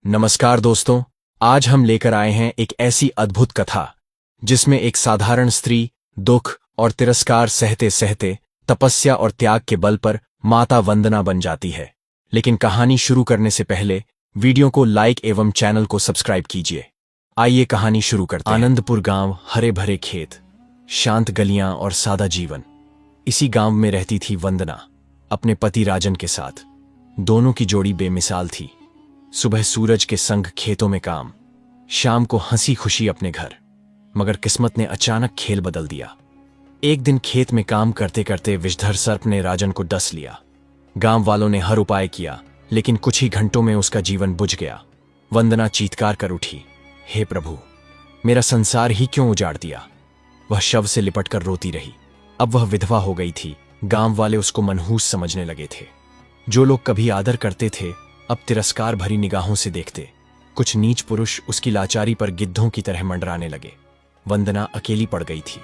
नमस्कार दोस्तों, आज हम लेकर आए हैं एक ऐसी अद्भुत कथा जिसमें एक साधारण स्त्री दुख और तिरस्कार सहते सहते तपस्या और त्याग के बल पर माता वंदना बन जाती है। लेकिन कहानी शुरू करने से पहले वीडियो को लाइक एवं चैनल को सब्सक्राइब कीजिए। आइए कहानी शुरू करते हैं। आनंदपुर गांव, हरे भरे खेत, शांत गलियां और सादा जीवन। इसी गांव में रहती थी वंदना अपने पति राजन के साथ। दोनों की जोड़ी बेमिसाल थी। सुबह सूरज के संग खेतों में काम, शाम को हंसी खुशी अपने घर। मगर किस्मत ने अचानक खेल बदल दिया। एक दिन खेत में काम करते करते विषधर सर्प ने राजन को डस लिया। गांव वालों ने हर उपाय किया, लेकिन कुछ ही घंटों में उसका जीवन बुझ गया। वंदना चीत्कार कर उठी, हे प्रभु, मेरा संसार ही क्यों उजाड़ दिया। वह शव से लिपटकर रोती रही। अब वह विधवा हो गई थी। गांव वाले उसको मनहूस समझने लगे थे। जो लोग कभी आदर करते थे अब तिरस्कार भरी निगाहों से देखते। कुछ नीच पुरुष उसकी लाचारी पर गिद्धों की तरह मंडराने लगे। वंदना अकेली पड़ गई थी।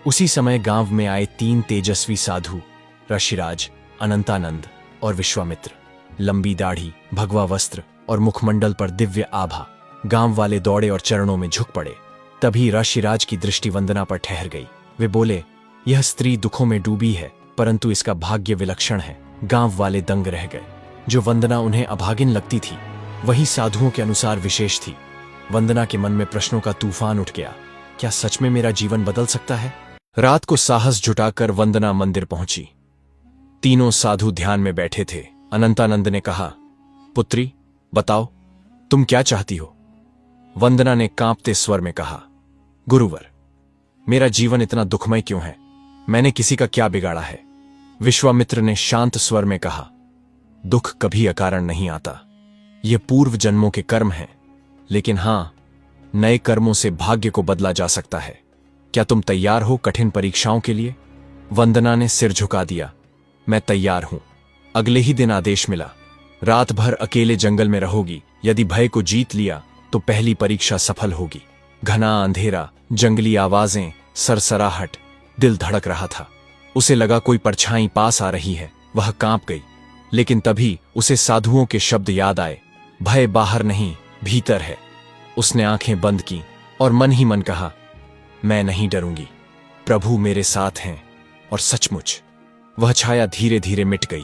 उसी समय गांव में आए 3 तेजस्वी साधु, ऋषिराज, अनंतानंद और विश्वामित्र। लंबी दाढ़ी, भगवा वस्त्र और मुखमंडल पर दिव्य आभा। गांव वाले दौड़े और चरणों में झुक पड़े। तभी ऋषिराज की दृष्टि वंदना पर ठहर गई। वे बोले, यह स्त्री दुखों में डूबी है, परंतु इसका भाग्य विलक्षण है। गांव वाले दंग रह गए। जो वंदना उन्हें अभागिन लगती थी, वही साधुओं के अनुसार विशेष थी। वंदना के मन में प्रश्नों का तूफान उठ गया। क्या सच में मेरा जीवन बदल सकता है? रात को साहस जुटाकर वंदना मंदिर पहुंची। तीनों साधु ध्यान में बैठे थे। अनंतानंद ने कहा, पुत्री, बताओ तुम क्या चाहती हो? वंदना ने कांपते स्वर में कहा, गुरुवर, मेरा जीवन इतना दुखमय क्यों है? मैंने किसी का क्या बिगाड़ा है? विश्वामित्र ने शांत स्वर में कहा, दुख कभी अकारण नहीं आता। ये पूर्व जन्मों के कर्म हैं, लेकिन हां, नए कर्मों से भाग्य को बदला जा सकता है। क्या तुम तैयार हो कठिन परीक्षाओं के लिए? वंदना ने सिर झुका दिया, मैं तैयार हूं। अगले ही दिन आदेश मिला, रात भर अकेले जंगल में रहोगी। यदि भय को जीत लिया तो पहली परीक्षा सफल होगी। घना अंधेरा, जंगली आवाजें, सरसराहट। दिल धड़क रहा था। उसे लगा कोई परछाई पास आ रही है। वह कांप गई। लेकिन तभी उसे साधुओं के शब्द याद आए, भय बाहर नहीं, भीतर है। उसने आंखें बंद की और मन ही मन कहा, मैं नहीं डरूंगी, प्रभु मेरे साथ हैं। और सचमुच वह छाया धीरे धीरे मिट गई।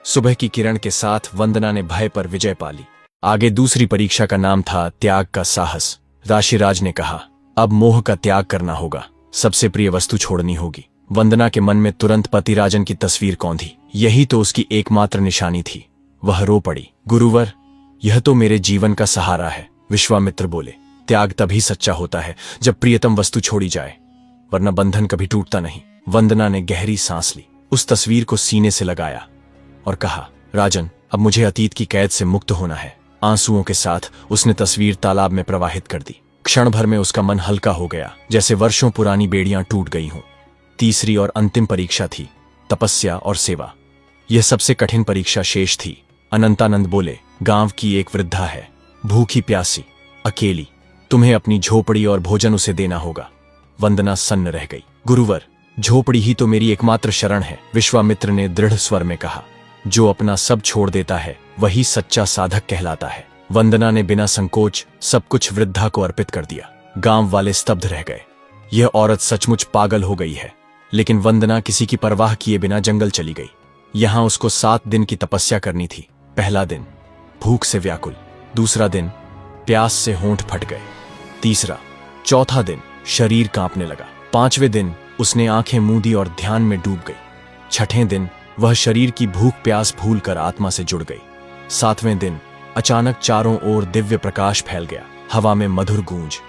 सुबह की किरण के साथ वंदना ने भय पर विजय पा ली। आगे दूसरी परीक्षा का नाम था त्याग का साहस। ऋषिराज ने कहा, अब मोह का त्याग करना होगा। सबसे प्रिय वस्तु छोड़नी होगी। वंदना के मन में तुरंत पति राजन की तस्वीर कौंधी। यही तो उसकी एकमात्र निशानी थी। वह रो पड़ी, गुरुवर, यह तो मेरे जीवन का सहारा है। विश्वामित्र बोले, त्याग तभी सच्चा होता है जब प्रियतम वस्तु छोड़ी जाए, वरना बंधन कभी टूटता नहीं। वंदना ने गहरी सांस ली, उस तस्वीर को सीने से लगाया और कहा, राजन, अब मुझे अतीत की कैद से मुक्त होना है। आंसुओं के साथ उसने तस्वीर तालाब में प्रवाहित कर दी। क्षण भर में उसका मन हल्का हो गया, जैसे वर्षों पुरानी बेड़ियां टूट गई हों। तीसरी और अंतिम परीक्षा थी, तपस्या और सेवा। यह सबसे कठिन परीक्षा शेष थी। अनंतानंद बोले, गांव की एक वृद्धा है, भूखी प्यासी, अकेली। तुम्हें अपनी झोपड़ी और भोजन उसे देना होगा। वंदना सन्न रह गई। गुरुवर, झोपड़ी ही तो मेरी एकमात्र शरण है। विश्वामित्र ने दृढ़ स्वर में कहा, जो अपना सब छोड़ देता है वही सच्चा साधक कहलाता है। वंदना ने बिना संकोच सब कुछ वृद्धा को अर्पित कर दिया। गांव वाले स्तब्ध रह गए। यह औरत सचमुच पागल हो गई है। लेकिन वंदना किसी की परवाह किए बिना जंगल चली गई। यहां उसको 7 दिन की तपस्या करनी थी। पहला दिन भूख से व्याकुल, दूसरा दिन प्यास से होंठ फट गए, तीसरा, चौथा दिन शरीर कांपने लगा, 5वें दिन उसने आंखें मूंदी और ध्यान में डूब गई, 6ठे दिन वह शरीर की भूख प्यास भूलकर आत्मा से जुड़ गई, 7वें दिन अचानक चारों ओर दिव्य प्रकाश फैल गया, हवा में मधुर गूंज।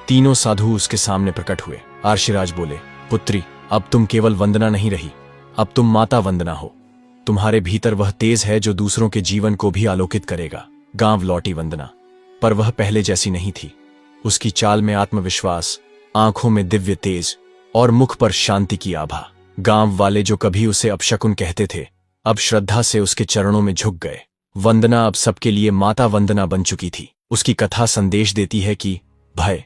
तीनों साधु उसके सामने प्रकट हुए। ऋषिराज बोले, पुत्री, अब तुम केवल वंदना नहीं रही, अब तुम माता वंदना हो। तुम्हारे भीतर वह तेज है जो दूसरों के जीवन को भी आलोकित करेगा। गांव लौटी वंदना, पर वह पहले जैसी नहीं थी। उसकी चाल में आत्मविश्वास, आंखों में दिव्य तेज और मुख पर शांति की आभा। गांव वाले जो कभी उसे अपशकुन कहते थे, अब श्रद्धा से उसके चरणों में झुक गए। वंदना अब सबके लिए माता वंदना बन चुकी थी। उसकी कथा संदेश देती है कि भय,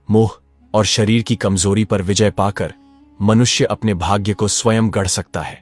मोह और शरीर की कमजोरी पर विजय पाकर मनुष्य अपने भाग्य को स्वयं गढ़ सकता है।